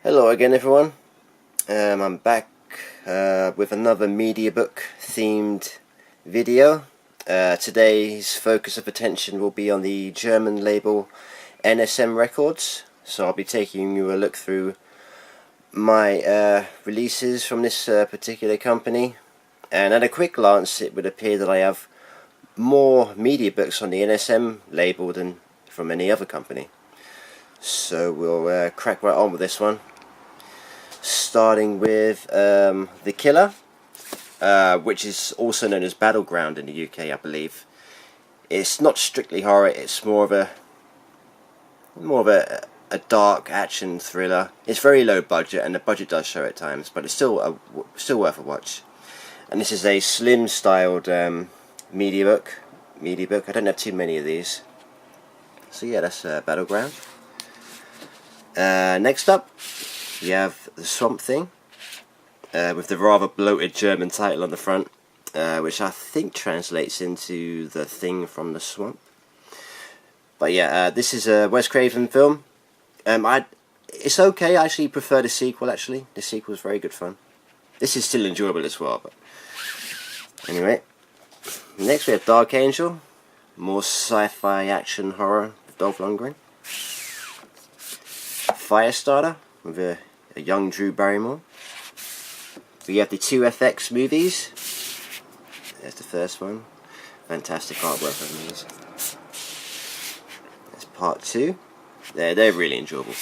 Hello again everyone, I'm back with another Mediabook themed video. Today's focus of attention will be on the German label NSM Records, so I'll be taking you a look through my releases from this particular company, and at a quick glance it would appear that I have more Mediabooks on the NSM label than from any other company. So we'll crack right on with this one, starting with The Killer, which is also known as Battleground in the UK, I believe. It's not strictly horror, it's more of a dark action thriller. It's very low budget, and the budget does show at times, but it's still worth a watch. And this is a slim styled Mediabook. I don't have too many of these. So yeah, that's Battleground. Next up, you have The Swamp Thing, with the rather bloated German title on the front, which I think translates into The Thing from the Swamp. But yeah, this is a Wes Craven film. It's okay. I actually prefer the sequel. Actually, the sequel is very good fun. This is still enjoyable as well. But anyway, next we have Dark Angel, more sci-fi action horror with Dolph Lundgren. Firestarter with a young Drew Barrymore. We have the 2FX movies. There's the first one. Fantastic artwork on these. That's part 2. They're really enjoyable.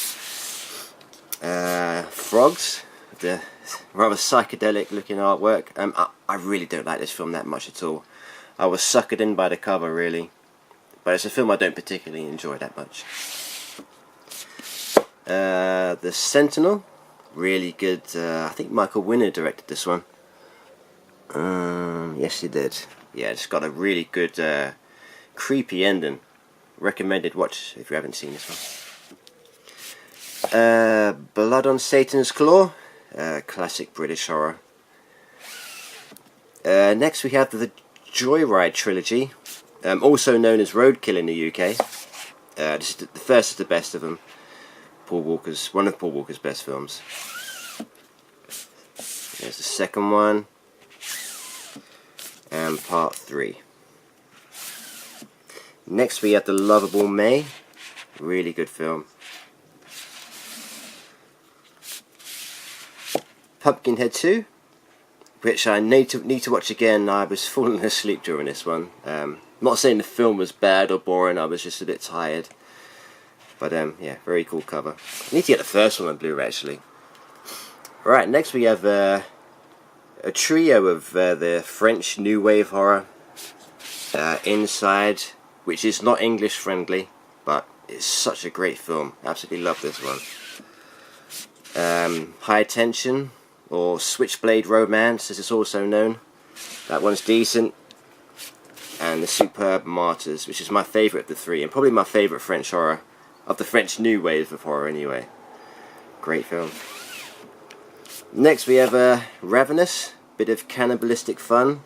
Frogs, the rather psychedelic looking artwork. I really don't like this film that much at all. I was suckered in by the cover, really, but it's a film I don't particularly enjoy that much. The Sentinel, really good. I think Michael Winner directed this one. Yes, he did. Yeah, it's got a really good, creepy ending. Recommended watch if you haven't seen this one. Blood on Satan's Claw, classic British horror. Next we have the Joyride Trilogy, also known as Roadkill in the UK. This is the first is the best of them. One of Paul Walker's best films. There's the second one, and part 3. Next we have The Lovable May, really good film. Pumpkinhead 2, which I need to watch again. I was falling asleep during this one. I'm not saying the film was bad or boring, I was just a bit tired. But yeah, very cool cover. I need to get the first one on Blu-ray actually. Alright, next we have a trio of the French New Wave horror. Inside, which is not English friendly, but it's such a great film. Absolutely love this one. High Tension, or Switchblade Romance as it's also known. That one's decent. And The Superb Martyrs, which is my favourite of the three, and probably my favourite French horror. Of the French New Wave of horror anyway. Great film. Next we have Ravenous, bit of cannibalistic fun.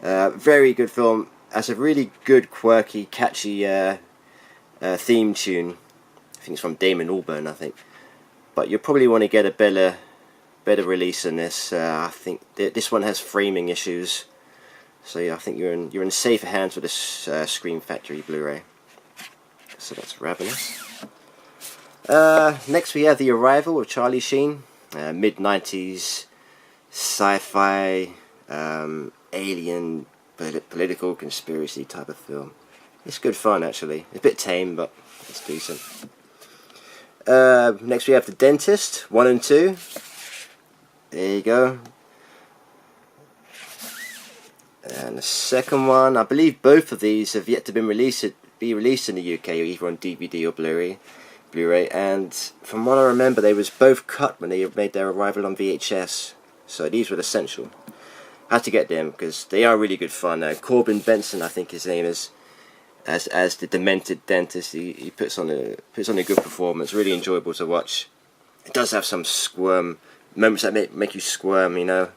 Very good film. Has a really good, quirky, catchy theme tune. I think it's from Damon Albarn, I think. But you'll probably want to get a better release than this. I think this one has framing issues. So yeah, I think you're in safer hands with this Scream Factory Blu-ray. So that's Ravenous. Next we have The Arrival of Charlie Sheen, mid-90s sci-fi alien political conspiracy type of film. It's good fun actually. It's a bit tame, but it's decent. Next we have The Dentist 1 and 2. There you go. And the second one, I believe both of these have yet to be released in the UK, either on DVD or Blu-ray, and from what I remember they was both cut when they made their arrival on VHS, so these were essential. I had to get them because they are really good fun. Corbin Benson, I think his name is, as the demented dentist. He puts on a good performance, really enjoyable to watch. It does have some squirm moments that make you squirm, you know.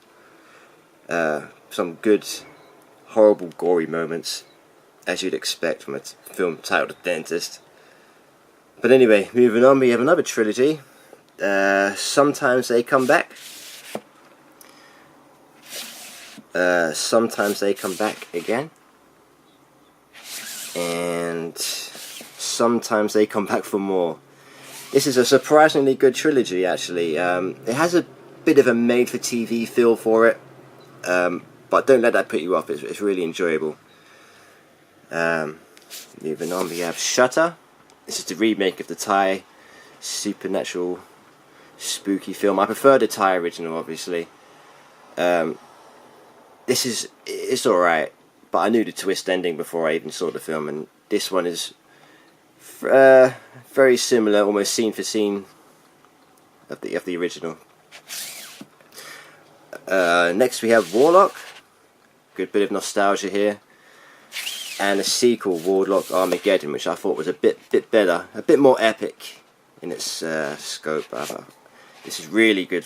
Some good, horrible, gory moments, as you'd expect from a film titled The Dentist. But anyway, moving on, we have another trilogy, Sometimes They Come Back. Sometimes They Come Back Again. And Sometimes They Come Back for More. This is a surprisingly good trilogy, actually. It has a bit of a made-for-TV feel for it, but don't let that put you off. It's really enjoyable. Moving on, we have Shutter. This is the remake of the Thai supernatural spooky film. I prefer the Thai original, obviously. It's alright, but I knew the twist ending before I even saw the film, and this one is very similar, almost scene for scene of the original. Next we have Warlock. Good bit of nostalgia here. And a sequel, Warlock Armageddon, which I thought was a bit better, a bit more epic in its scope. This is really good,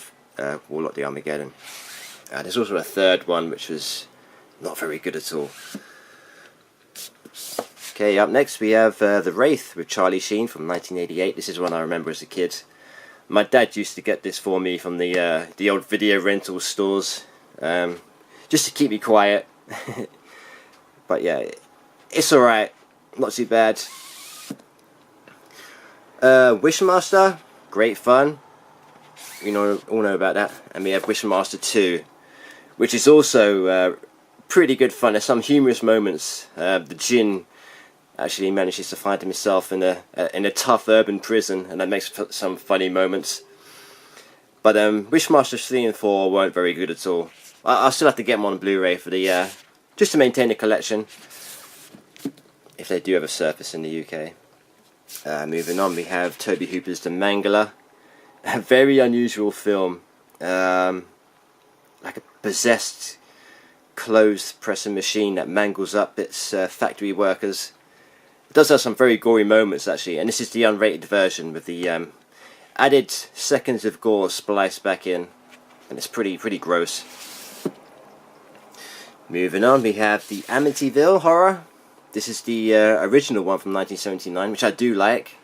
Warlock the Armageddon. There's also a third one which was not very good at all. Okay, up next we have The Wraith with Charlie Sheen from 1988. This is one I remember as a kid. My dad used to get this for me from the old video rental stores, just to keep me quiet. But yeah, it's alright, not too bad. Wishmaster, great fun. We all know about that. And we have Wishmaster 2, which is also pretty good fun. There's some humorous moments. The Djinn actually manages to find himself in a tough urban prison, and that makes some funny moments. But Wishmaster 3 and 4 weren't very good at all. I'll still have to get them on Blu-ray for the just to maintain the collection, if they do ever surface in the UK. Moving on, we have Toby Hooper's The Mangler. A very unusual film, like a possessed closed pressing machine that mangles up its factory workers. It does have some very gory moments, actually, and this is the unrated version with the added seconds of gore spliced back in, and it's pretty gross. Moving on, we have the Amityville Horror. This is the original one from 1979, which I do like.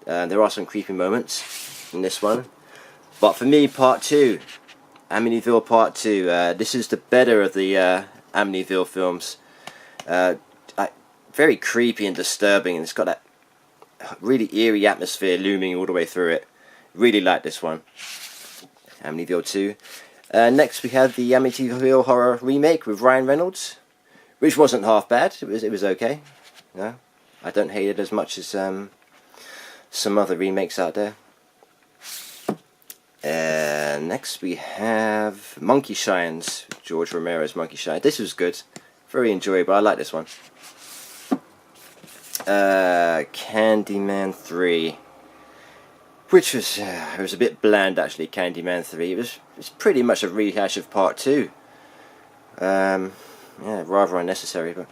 There are some creepy moments in this one. But for me, Part 2, Amityville Part 2, this is the better of the Amityville films. Very creepy and disturbing, and it's got that really eerie atmosphere looming all the way through it. Really like this one. Amityville 2. Next we have the Amityville Horror remake with Ryan Reynolds, which wasn't half bad. It was okay. No, I don't hate it as much as some other remakes out there. Next we have Monkeyshines, George Romero's Monkeyshines. This was good, very enjoyable. I like this one. Candyman 3, which was it was a bit bland, actually. Candyman 3, it was pretty much a rehash of Part 2. Yeah, rather unnecessary. But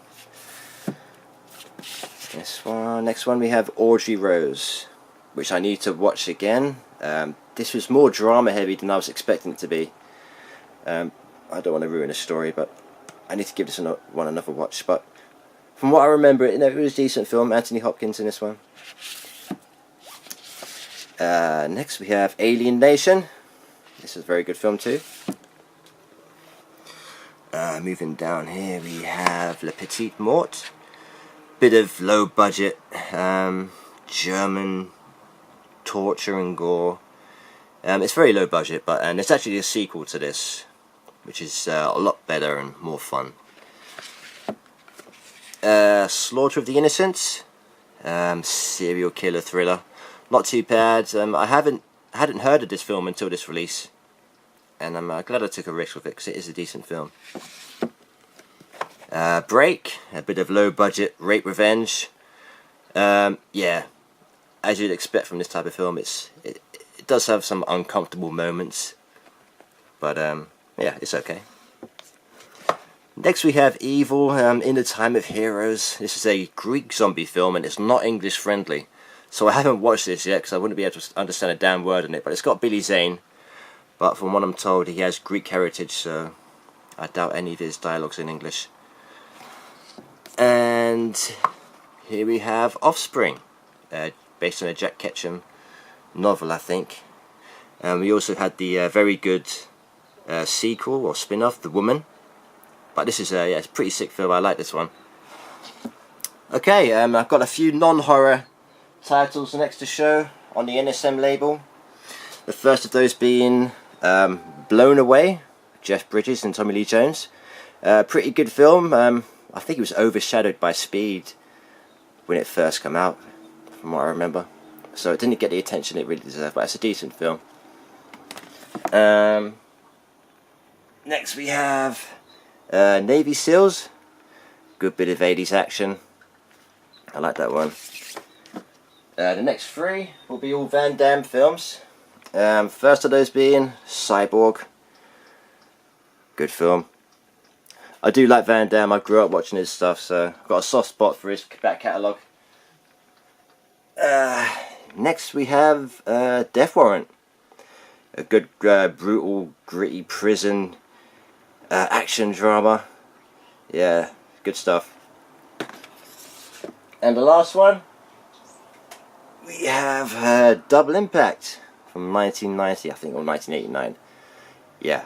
next one we have Audrey Rose, which I need to watch again. This was more drama heavy than I was expecting it to be. I don't want to ruin the story, but I need to give this one another watch. But from what I remember, it was a decent film. Anthony Hopkins in this one. Next we have Alien Nation. This is a very good film too. Moving down here we have Le Petit Mort. Bit of low budget German torture and gore. It's very low budget, and it's actually a sequel to this, which is a lot better and more fun. Slaughter of the Innocents, serial killer thriller. Not too bad. I hadn't heard of this film until this release, and I'm glad I took a risk with it because it is a decent film. Break, a bit of low budget rape revenge. Yeah, as you'd expect from this type of film, it does have some uncomfortable moments, but yeah, it's okay. Next we have Evil, In the Time of Heroes. This is a Greek zombie film, and it's not English friendly, so I haven't watched this yet because I wouldn't be able to understand a damn word in it. But it's got Billy Zane, but from what I'm told, he has Greek heritage, so I doubt any of his dialogue's in English. And here we have Offspring, based on a Jack Ketchum novel, I think. We also had the very good sequel or spin-off, The Woman. But this is yeah, it's a pretty sick film. I like this one. Okay, I've got a few non-horror titles next to show on the NSM label. The first of those being Blown Away, Jeff Bridges and Tommy Lee Jones. Pretty good film. I think it was overshadowed by Speed when it first came out, from what I remember. So it didn't get the attention it really deserved, but it's a decent film. Next we have Navy SEALs. Good bit of 80s action. I like that one. The next three will be all Van Damme films. First of those being Cyborg. Good film. I do like Van Damme. I grew up watching his stuff, so I've got a soft spot for his back catalogue. Next we have Death Warrant. A good brutal, gritty prison action drama. Yeah, good stuff. And the last one, we have Double Impact from 1990, I think, or 1989. Yeah.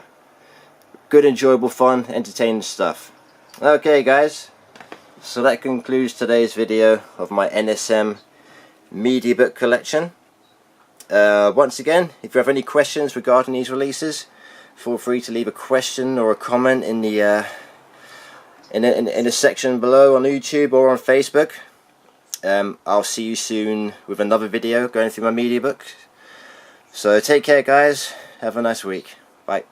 Good, enjoyable, fun, entertaining stuff. Okay guys, so that concludes today's video of my NSM Mediabook collection. Once again, if you have any questions regarding these releases, feel free to leave a question or a comment in the in the section below on YouTube or on Facebook. I'll see you soon with another video going through my Mediabook. So take care guys, have a nice week, bye.